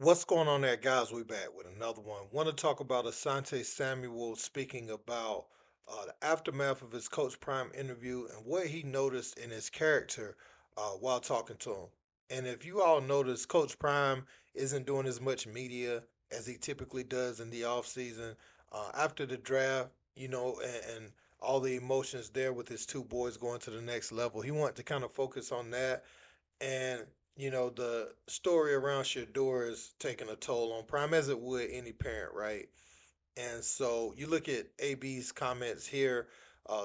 What's going on there, guys? We back with another one. Want to talk about Asante Samuel speaking about the aftermath of his Coach Prime interview and what he noticed in his character while talking to him. And if you all notice, Coach Prime isn't doing as much media as he typically does in the offseason. After the draft, and all the emotions there with his two boys going to the next level, he wanted to kind of focus on that and the story around Shedeur is taking a toll on Prime as it would any parent, right? And so you look at AB's comments here.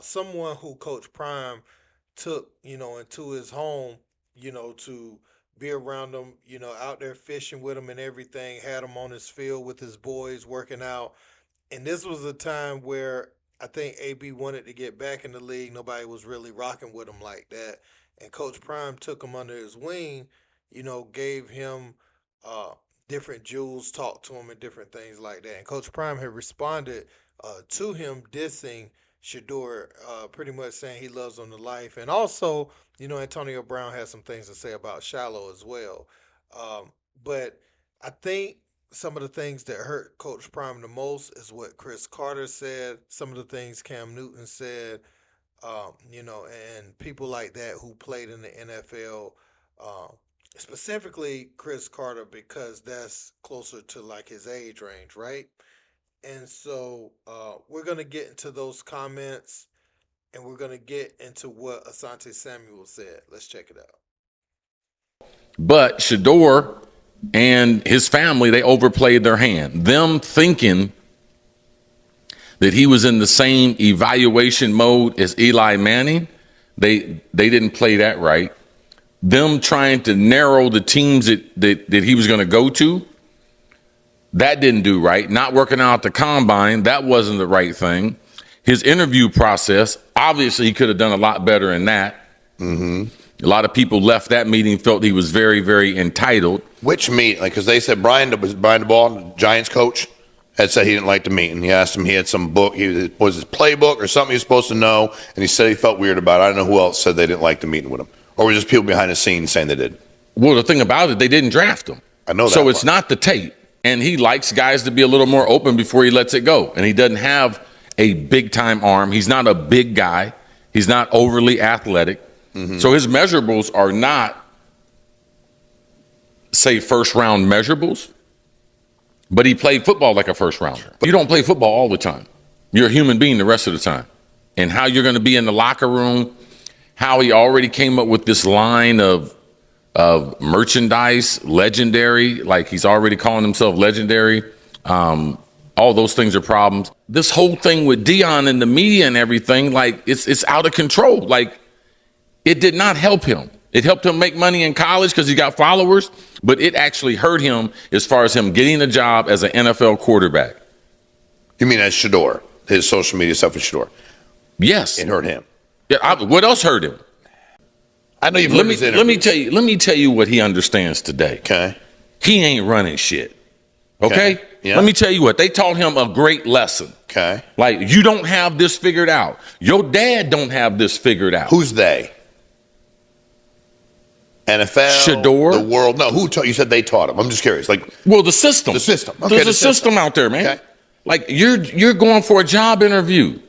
Someone who Coach Prime took, into his home, to be around him, out there fishing with him and everything, had him on his field with his boys working out. And this was a time where I think AB wanted to get back in the league. Nobody was really rocking with him like that. And Coach Prime took him under his wing, gave him uh, different jewels, talked to him, and different things like that. And Coach Prime had responded to him dissing Shedeur, pretty much saying he loves him to life. And also, Antonio Brown has some things to say about Shallow as well. But I think some of the things that hurt Coach Prime the most is what Chris Carter said. Some of the things Cam Newton said, and people like that who played in the NFL. Um, Specifically Chris Carter because that's closer to like his age range, right? And so we're gonna get into those comments, and we're gonna get into what Asante Samuel said. Let's check it out. But Shedeur and his family, they overplayed their hand. Them thinking that he was in the same evaluation mode as Eli Manning, they didn't play that right. Them trying to narrow the teams that he was going to go to, that didn't do right. Not working out the combine, that wasn't the right thing. His interview process, obviously he could have done a lot better in that. A lot of people left that meeting, felt he was very, very entitled. Which meet? Like, because they said Brian DeBall, the Giants coach, had said he didn't like the meeting. He asked him, he had some book, was his playbook or something he was supposed to know, and he said he felt weird about it. I don't know who else said they didn't like the meeting with him. Or were just people behind the scenes saying they did? Well, the thing about it, they didn't draft him. I know that. So it's not the tape. And he likes guys to be a little more open before he lets it go. And he doesn't have a big-time arm. He's not a big guy. He's not overly athletic. So his measurables are not, say, first-round measurables. But he played football like a first-rounder. You don't play football all the time. You're a human being the rest of the time. And how you're going to be in the locker room, how he already came up with this line of merchandise, legendary, like he's already calling himself legendary. All those things are problems. This whole thing with Dion and the media and everything, like it's out of control. Like it did not help him. It helped him make money in college because he got followers, but it actually hurt him as far as him getting a job as an NFL quarterback. You mean as Shedeur, his social media stuff with Shedeur? Yes. It hurt him. Yeah. What else hurt him? I know you've Let heard me his interviews. let me tell you what he understands today. Okay. He ain't running shit. Okay? Yeah. Let me tell you what. They taught him a great lesson. Okay. Like, you don't have this figured out. Your dad don't have this figured out. Who's they? NFL, Shedeur. the world. No, who taught you? Said they taught him. I'm just curious. Like Well, the system. the system. Okay, There's a system out there, man. Okay. Like, you're going for a job interview.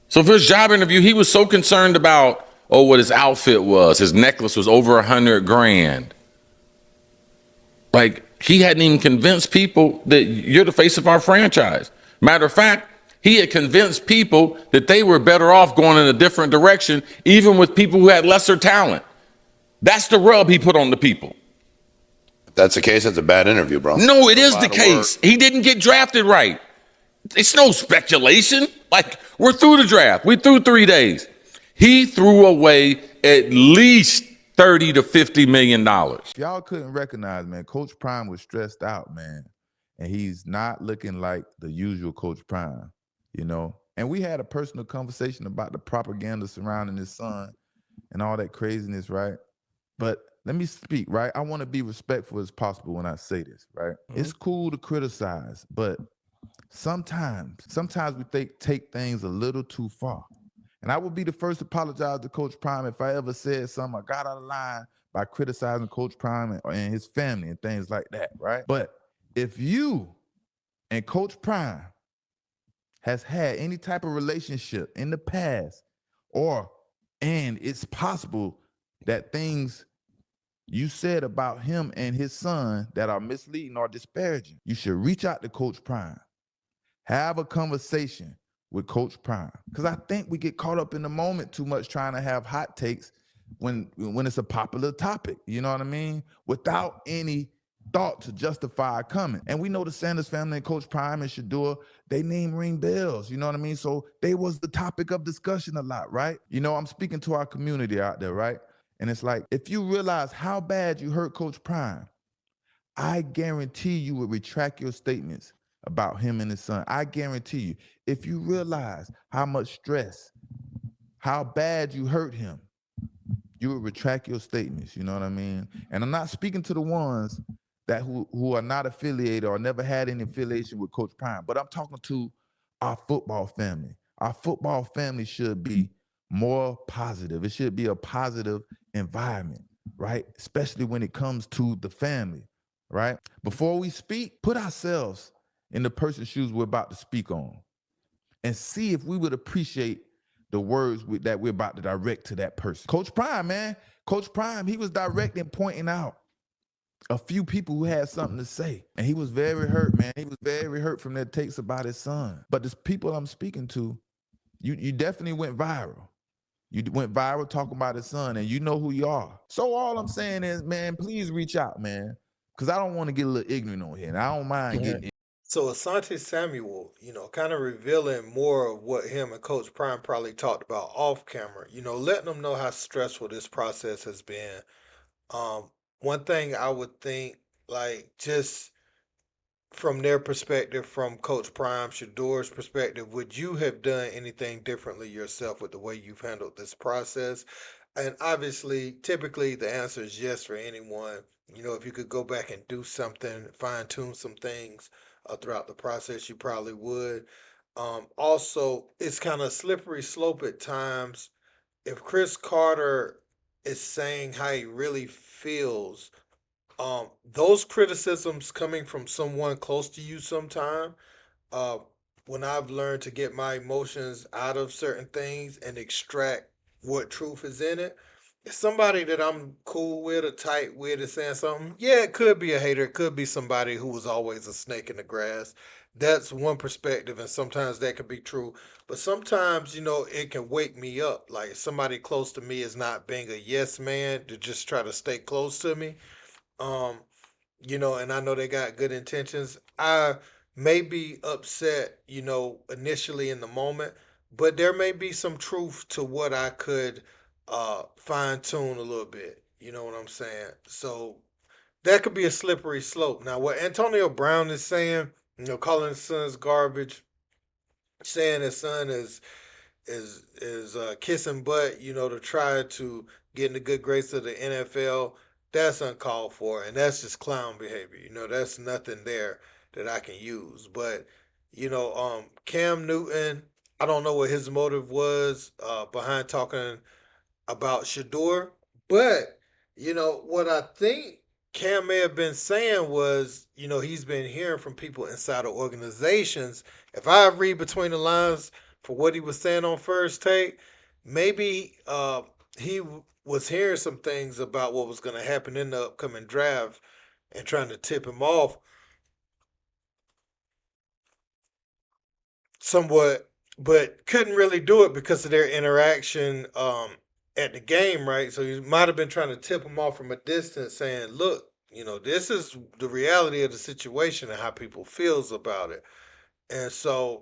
So for his job interview, he was so concerned about, what his outfit was. His necklace was over $100,000. Like, he hadn't even convinced people that you're the face of our franchise. Matter of fact, he had convinced people that they were better off going in a different direction, even with people who had lesser talent. That's the rub he put on the people. If that's the case, that's a bad interview, bro. No, it is the of case. He didn't get drafted right. It's no speculation. Like, we're through the draft. We threw 3 days. He threw away at least $30 to $50 million. If y'all couldn't recognize, man, Coach Prime was stressed out, man. And he's not looking like the usual Coach Prime, you know. And we had a personal conversation about the propaganda surrounding his son and all that craziness, right? But let me speak, right? I want to be respectful as possible when I say this, right? It's cool to criticize, but sometimes we take things a little too far. And I will be the first to apologize to Coach Prime if I ever said something I got out of line by criticizing Coach Prime and his family and things like that, right? But if you and Coach Prime has had any type of relationship in the past, or and it's possible that things you said about him and his son that are misleading or disparaging, you should reach out to Coach Prime. Have a conversation with Coach Prime. Because I think we get caught up in the moment too much trying to have hot takes when it's a popular topic. You know what I mean? Without any thought to justify coming. And we know the Sanders family and Coach Prime and Shedeur, they name ring bells. You know what I mean? So they was the topic of discussion a lot, right? You know, I'm speaking to our community out there, right? And it's like, if you realize how bad you hurt Coach Prime, I guarantee you would retract your statements about him and his son. I guarantee you, if you realize how much stress, how bad you hurt him, you would retract your statements. You know what I mean? And I'm not speaking to the ones that who are not affiliated or never had any affiliation with Coach Prime, but I'm talking to our football family. Our football family should be more positive. It should be a positive environment, right? Especially when it comes to the family, right? Before we speak, put ourselves in the person's shoes we're about to speak on and see if we would appreciate the words that we're about to direct to that person. Coach Prime, man, Coach Prime, he was directing, pointing out a few people who had something to say. And he was very hurt, man. He was very hurt from their takes about his son. But the people I'm speaking to, you definitely went viral. You went viral talking about his son, and you know who you are. So all I'm saying is, man, please reach out, man. Because I don't want to get a little ignorant on here. And I don't mind getting. So Asante Samuel, kind of revealing more of what him and Coach Prime probably talked about off camera. Letting them know how stressful this process has been. One thing I would think, like, just from their perspective, from Coach Prime, Shador's perspective, would you have done anything differently yourself with the way you've handled this process? And obviously, typically the answer is yes for anyone. If you could go back and do something, fine tune some things throughout the process, you probably would. Also, it's kind of slippery slope at times. If Chris Carter is saying how he really feels, those criticisms coming from someone close to you sometime, uh, when I've learned to get my emotions out of certain things and extract what truth is in it, if somebody that I'm cool with or tight with is saying something, yeah, it could be a hater. It could be somebody who was always a snake in the grass. That's one perspective, and sometimes that can be true. But sometimes, it can wake me up. Like somebody close to me is not being a yes man to just try to stay close to me. Um, and I know they got good intentions. I may be upset, initially in the moment, but there may be some truth to what I could fine tune a little bit. You know what I'm saying? So that could be a slippery slope. Now, what Antonio Brown is saying, calling his son's garbage, saying his son is kissing butt, to try to get in the good grace of the NFL. That's uncalled for, and that's just clown behavior. That's nothing there that I can use. But Cam Newton, I don't know what his motive was behind talking about Shedeur. But, what I think Cam may have been saying was, he's been hearing from people inside of organizations. If I read between the lines for what he was saying on first take, maybe he was hearing some things about what was going to happen in the upcoming draft and trying to tip him off somewhat, but couldn't really do it because of their interaction at the game, right? So he might have been trying to tip him off from a distance, saying, "Look, this is the reality of the situation and how people feels about it." And so,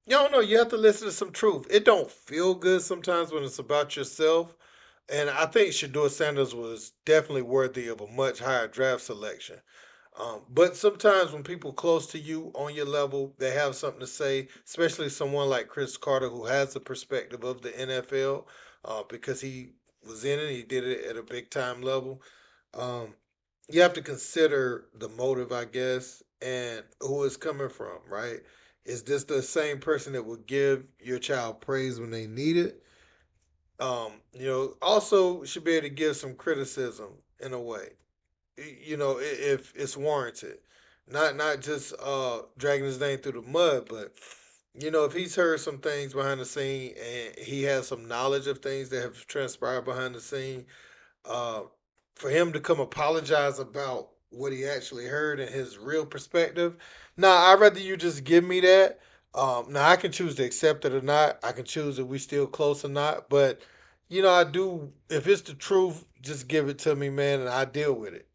you don't know. You have to listen to some truth. It don't feel good sometimes when it's about yourself. And I think Shador Sanders was definitely worthy of a much higher draft selection. But sometimes when people close to you on your level, they have something to say, especially someone like Chris Carter who has the perspective of the NFL because he was in it, he did it at a big time level. Um, you have to consider the motive, I guess, and who it's coming from, right? Is this the same person that will give your child praise when they need it? Also should be able to give some criticism in a way, if it's warranted. Not just dragging his name through the mud, but if he's heard some things behind the scene and he has some knowledge of things that have transpired behind the scene, uh, for him to come apologize about what he actually heard and his real perspective. Nah, I'd rather you just give me that. Now I can choose to accept it or not. I can choose if we still close or not. But I do. If it's the truth, just give it to me, man, and I deal with it.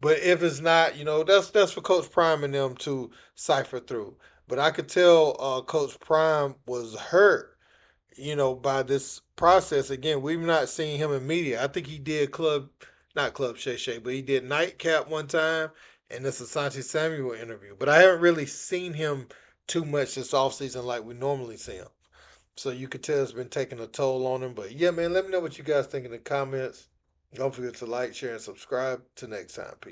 But if it's not, that's for Coach Prime and them to cipher through. But I could tell Coach Prime was hurt, by this process. Again, we've not seen him in media. I think he did not Club Shay Shay, but he did Nightcap one time and this Asante Samuel interview. But I haven't really seen him too much this offseason like we normally see him. So you could tell it's been taking a toll on him. But yeah, man, let me know what you guys think in the comments. Don't forget to like, share, and subscribe. Till next time. Peace.